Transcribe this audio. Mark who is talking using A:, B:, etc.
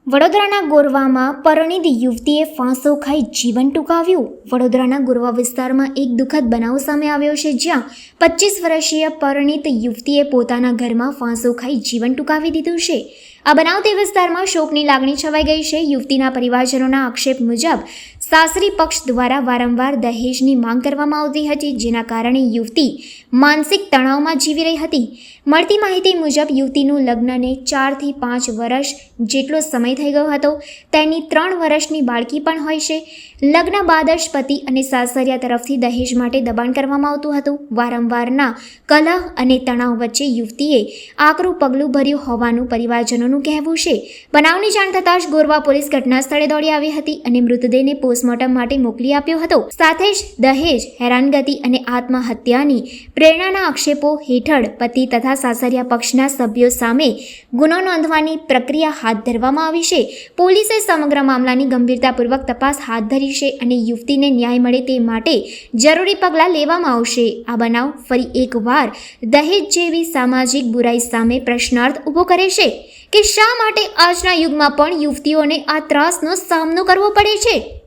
A: વડોદરાના ગોરવામાં પરિણીત યુવતીએ ફાંસો ખાઈ જીવન ટૂંકાવ્યું। વડોદરાના ગોરવા વિસ્તારમાં એક દુઃખદ બનાવ સામે આવ્યો છે, જ્યાં 25 વર્ષીય પરિણીત યુવતીએ પોતાના ઘરમાં ફાંસો ખાઈ જીવન ટૂંકાવી દીધું છે। આ બનાવથી વિસ્તારમાં શોકની લાગણી છવાઈ ગઈ છે। યુવતીના પરિવારજનોના આક્ષેપ મુજબ સાસરી પક્ષ દ્વારા વારંવાર દહેજની માંગ કરવામાં આવતી હતી, જેના કારણે યુવતી માનસિક તણાવમાં જીવી રહી હતી। મળતી માહિતી મુજબ યુવતીનું લગ્નને 4 થી 5 વર્ષ જેટલો સમય થઈ ગયો હતો। તેની 3 વર્ષની બાળકી પણ હોય છે। લગ્ન બાદ જ પતિ અને સાસરિયા તરફથી દહેજ માટે દબાણ કરવામાં આવતું હતું। વારંવારના કલહ અને તણાવ વચ્ચે યુવતીએ આકરું પગલું ભર્યું હોવાનું પરિવારજનોનું કહેવું છે। બનાવની જાણ થતાં જ ગોરવા પોલીસ ઘટના સ્થળે દોડી આવી હતી અને મૃતદેહને પોસ્ટમોર્ટમ માટે મોકલી આપ્યો હતો। સાથે જ દહેજ, હેરાનગતિ અને આત્મહત્યાની પ્રેરણાના આક્ષેપો હેઠળ પતિ તથા સાસરિયા પક્ષના સભ્યો સામે ગુનો નોંધવાની પ્રક્રિયા હાથ ધરવામાં આવી છે। પોલીસે સમગ્ર મામલાની ગંભીરતાપૂર્વક તપાસ હાથ ધરી છે અને યુવતીને ન્યાય મળે તે માટે જરૂરી પગલાં લેવામાં આવશે। આ બનાવ ફરી એકવાર દહેજ જેવી સામાજિક બુરાઈ સામે પ્રશ્નાર્થ ઊભો કરે છે કે શા માટે આજના યુગમાં પણ યુવતીઓને આ ત્રાસનો સામનો કરવો પડે છે।